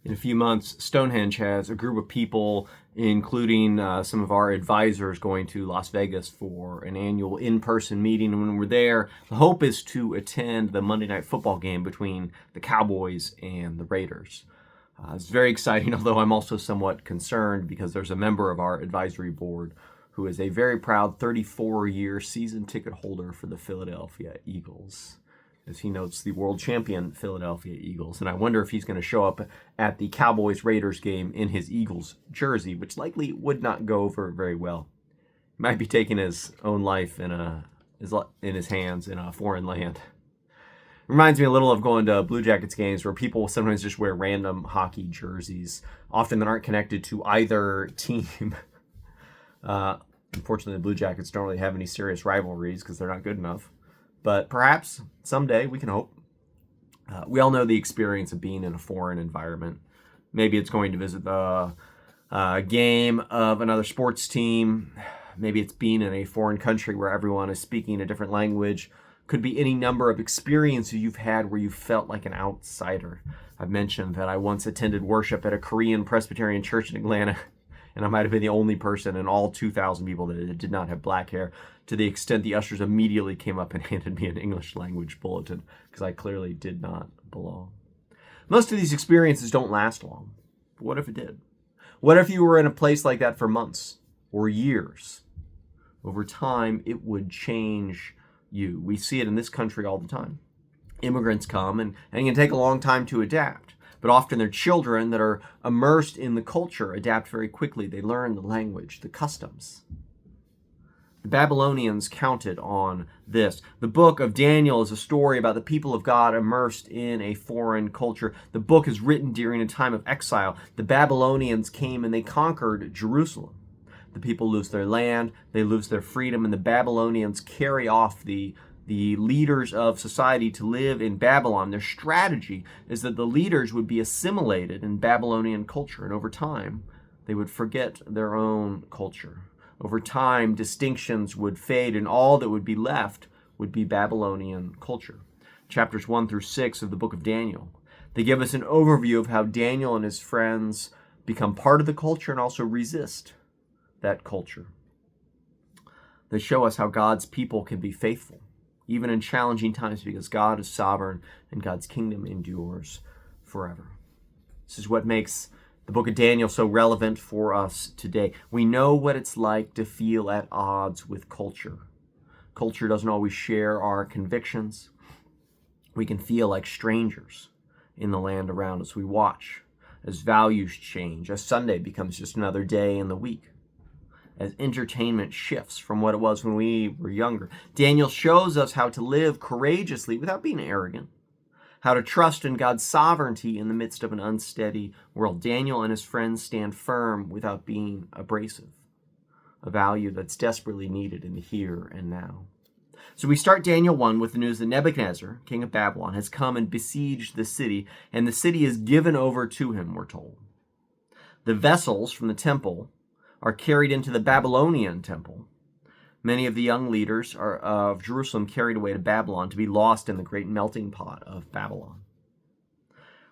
In a few months, Stonehenge has a group of people, including some of our advisors, going to Las Vegas for an annual in-person meeting. And when we're there, the hope is to attend the Monday Night Football game between the Cowboys and the Raiders. It's very exciting, although I'm also somewhat concerned because there's a member of our advisory board who is a very proud 34-year season ticket holder for the Philadelphia Eagles. As he notes, the world champion Philadelphia Eagles. And I wonder if he's going to show up at the Cowboys-Raiders game in his Eagles jersey, which likely would not go over very well. He might be taking his own life in his hands in a foreign land. Reminds me a little of going to Blue Jackets games where people sometimes just wear random hockey jerseys, often that aren't connected to either team. Unfortunately, the Blue Jackets don't really have any serious rivalries because they're not good enough. But perhaps someday, we can hope. We all know the experience of being in a foreign environment. Maybe it's going to visit the game of another sports team. Maybe it's being in a foreign country where everyone is speaking a different language. Could be any number of experiences you've had where you felt like an outsider. I've mentioned that I once attended worship at a Korean Presbyterian church in Atlanta, and I might have been the only person in all 2,000 people that did not have black hair, to the extent the ushers immediately came up and handed me an English language bulletin, because I clearly did not belong. Most of these experiences don't last long. But what if it did? What if you were in a place like that for months or years? Over time, it would change you. We see it in this country all the time. Immigrants come, and it can take a long time to adapt. But often their children that are immersed in the culture adapt very quickly. They learn the language, the customs. The Babylonians counted on this. The book of Daniel is a story about the people of God immersed in a foreign culture. The book is written during a time of exile. The Babylonians came and they conquered Jerusalem. The people lose their land, they lose their freedom, and the Babylonians carry off the leaders of society to live in Babylon. Their strategy is that the leaders would be assimilated in Babylonian culture, and over time, they would forget their own culture. Over time, distinctions would fade, and all that would be left would be Babylonian culture. Chapters 1 through 6 of the book of Daniel, they give us an overview of how Daniel and his friends become part of the culture and also resist that culture. They show us how God's people can be faithful, even in challenging times, because God is sovereign and God's kingdom endures forever. This is what makes the book of Daniel so relevant for us today. We know what it's like to feel at odds with culture. Culture doesn't always share our convictions. We can feel like strangers in the land around us. We watch as values change, as Sunday becomes just another day in the week, as entertainment shifts from what it was when we were younger. Daniel shows us how to live courageously without being arrogant, how to trust in God's sovereignty in the midst of an unsteady world. Daniel and his friends stand firm without being abrasive, a value that's desperately needed in the here and now. So we start Daniel 1 with the news that Nebuchadnezzar, king of Babylon, has come and besieged the city, and the city is given over to him, we're told. The vessels from the temple are carried into the Babylonian temple. Many of the young leaders of Jerusalem carried away to Babylon to be lost in the great melting pot of Babylon.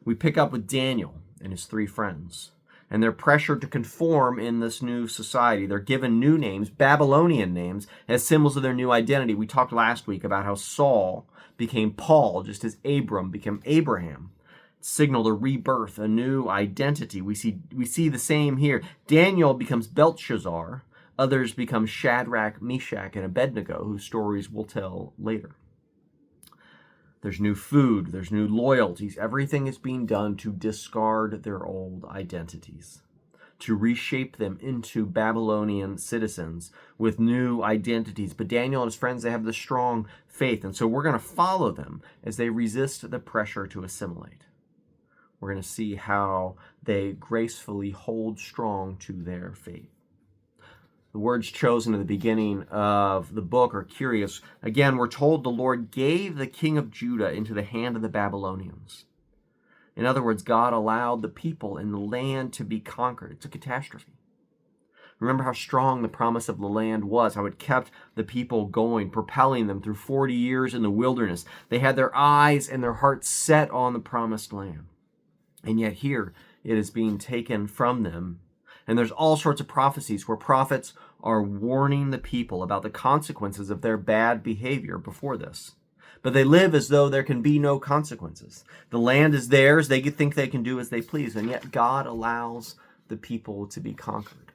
We pick up with Daniel and his three friends, and they're pressured to conform in this new society. They're given new names, Babylonian names, as symbols of their new identity. We talked last week about how Saul became Paul, just as Abram became Abraham. It signaled a rebirth, a new identity. We see the same here. Daniel becomes Belshazzar. Others become Shadrach, Meshach, and Abednego, whose stories we'll tell later. There's new food, there's new loyalties. Everything is being done to discard their old identities, to reshape them into Babylonian citizens with new identities. But Daniel and his friends, they have the strong faith, and so we're going to follow them as they resist the pressure to assimilate. We're going to see how they gracefully hold strong to their faith. The words chosen at the beginning of the book are curious. Again, we're told the Lord gave the king of Judah into the hand of the Babylonians. In other words, God allowed the people in the land to be conquered. It's a catastrophe. Remember how strong the promise of the land was, how it kept the people going, propelling them through 40 years in the wilderness. They had their eyes and their hearts set on the promised land. And yet here, it is being taken from them. And there's all sorts of prophecies where prophets are warning the people about the consequences of their bad behavior before this. But they live as though there can be no consequences. The land is theirs. They think they can do as they please. And yet God allows the people to be conquered.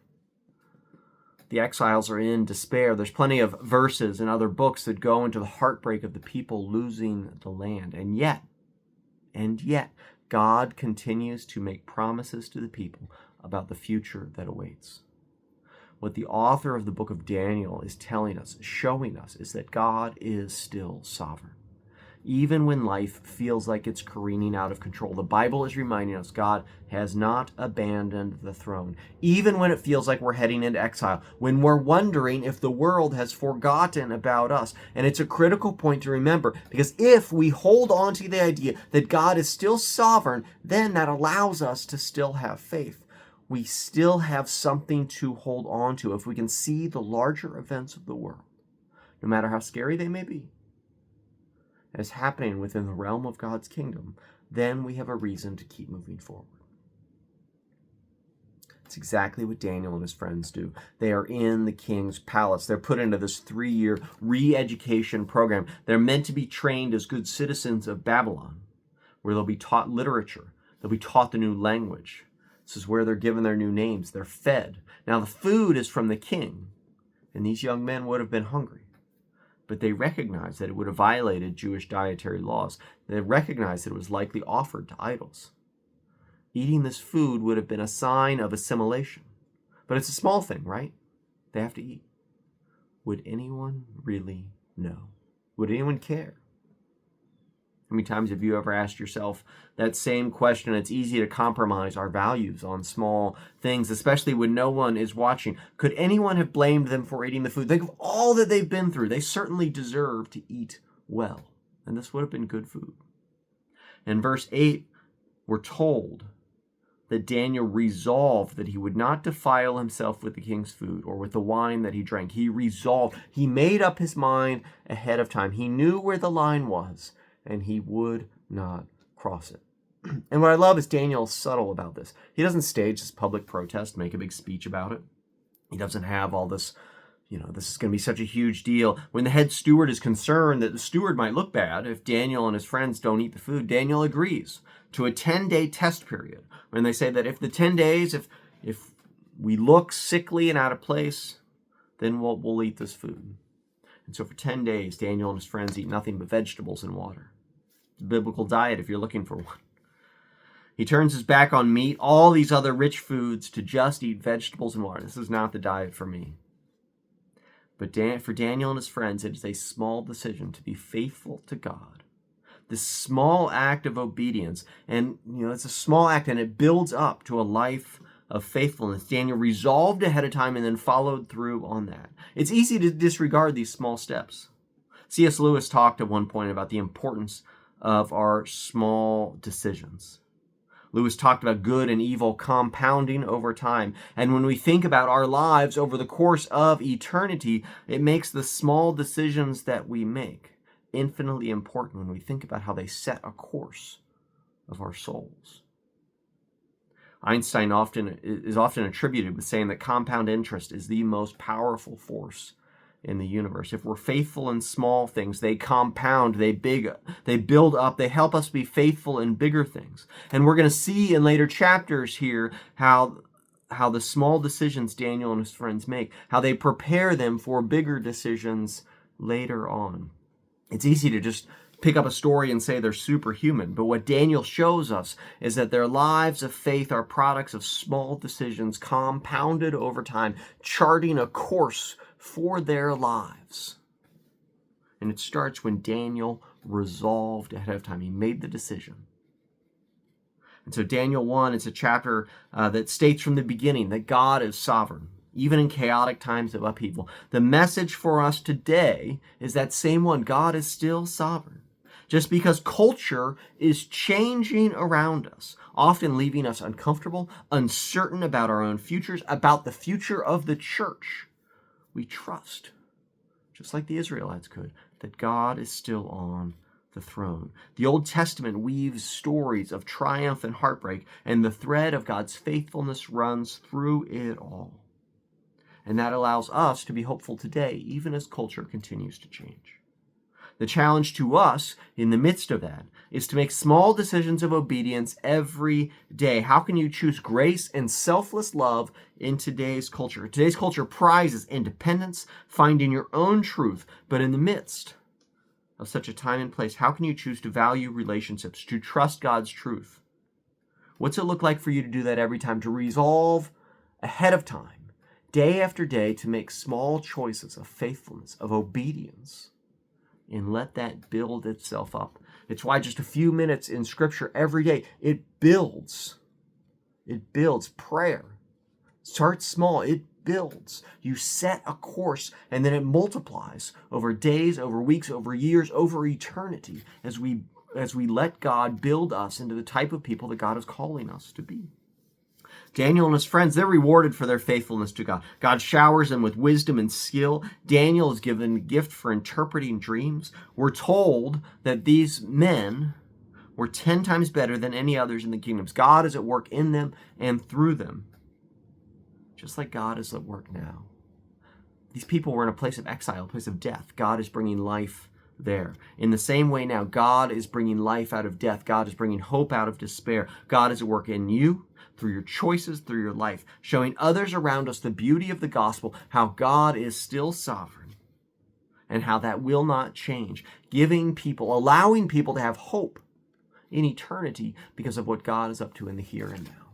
The exiles are in despair. There's plenty of verses in other books that go into the heartbreak of the people losing the land. And yet, God continues to make promises to the people about the future that awaits. What the author of the book of Daniel is telling us, showing us, is that God is still sovereign. Even when life feels like it's careening out of control, the Bible is reminding us God has not abandoned the throne. Even when it feels like we're heading into exile, when we're wondering if the world has forgotten about us. And it's a critical point to remember, because if we hold on to the idea that God is still sovereign, then that allows us to still have faith. We still have something to hold on to if we can see the larger events of the world, no matter how scary they may be, as happening within the realm of God's kingdom. Then we have a reason to keep moving forward. It's exactly what Daniel and his friends do. They are in the king's palace. They're put into this 3-year re-education program. They're meant to be trained as good citizens of Babylon, where they'll be taught literature. They'll be taught the new language. This is where they're given their new names. They're fed. Now, the food is from the king, and these young men would have been hungry. But they recognized that it would have violated Jewish dietary laws. They recognized that it was likely offered to idols. Eating this food would have been a sign of assimilation. But it's a small thing, right? They have to eat. Would anyone really know? Would anyone care? How many times have you ever asked yourself that same question? It's easy to compromise our values on small things, especially when no one is watching. Could anyone have blamed them for eating the food? Think of all that they've been through. They certainly deserve to eat well. And this would have been good food. In verse 8, we're told that Daniel resolved that he would not defile himself with the king's food or with the wine that he drank. He resolved. He made up his mind ahead of time. He knew where the line was, and he would not cross it. And what I love is Daniel's subtle about this. He doesn't stage this public protest, make a big speech about it. He doesn't have all this, this is going to be such a huge deal. When the head steward is concerned that the steward might look bad if Daniel and his friends don't eat the food, Daniel agrees to a 10-day test period. When they say that if the 10 days, if we look sickly and out of place, then we'll eat this food. And so for 10 days, Daniel and his friends eat nothing but vegetables and water. It's a biblical diet if you're looking for one. He turns his back on meat, all these other rich foods, to just eat vegetables and water. This is not the diet for me. But for Daniel and his friends, it is a small decision to be faithful to God. This small act of obedience, and it's a small act, and it builds up to a life of faithfulness. Daniel resolved ahead of time and then followed through on that. It's easy to disregard these small steps. C.S. Lewis talked at one point about the importance of our small decisions. Lewis talked about good and evil compounding over time. And when we think about our lives over the course of eternity, it makes the small decisions that we make infinitely important when we think about how they set a course of our souls. Einstein is often attributed with saying that compound interest is the most powerful force in the universe. If we're faithful in small things, they compound, they build up, they help us be faithful in bigger things. And we're going to see in later chapters here how the small decisions Daniel and his friends make, how they prepare them for bigger decisions later on. It's easy to just pick up a story and say they're superhuman, but what Daniel shows us is that their lives of faith are products of small decisions compounded over time, charting a course for their lives. And it starts when Daniel resolved ahead of time. He made the decision. And so Daniel 1, it's a chapter that states from the beginning that God is sovereign, even in chaotic times of upheaval. The message for us today is that same one. God is still sovereign. Just because culture is changing around us, often leaving us uncomfortable, uncertain about our own futures, about the future of the church, we trust, just like the Israelites could, that God is still on the the throne. The Old Testament weaves stories of triumph and heartbreak, and the thread of God's faithfulness runs through it all. And that allows us to be hopeful today, even as culture continues to change. The challenge to us in the midst of that is to make small decisions of obedience every day. How can you choose grace and selfless love in today's culture? Today's culture prizes independence, finding your own truth, but in the midst of such a time and place, how can you choose to value relationships, to trust God's truth? What's it look like for you to do that every time, to resolve ahead of time, day after day, to make small choices of faithfulness, of obedience, and let that build itself up? It's why just a few minutes in Scripture every day, it builds. It builds. Prayer starts small. It builds. You set a course, and then it multiplies over days, over weeks, over years, over eternity as we let God build us into the type of people that God is calling us to be. Daniel and his friends, they're rewarded for their faithfulness to God. God showers them with wisdom and skill. Daniel is given a gift for interpreting dreams. We're told that these men were 10 times better than any others in the kingdoms. God is at work in them and through them, just like God is at work now. These people were in a place of exile, a place of death. God is bringing life there. In the same way now, God is bringing life out of death. God is bringing hope out of despair. God is at work in you, through your choices, through your life, showing others around us the beauty of the gospel, how God is still sovereign, and how that will not change, allowing people to have hope in eternity because of what God is up to in the here and now.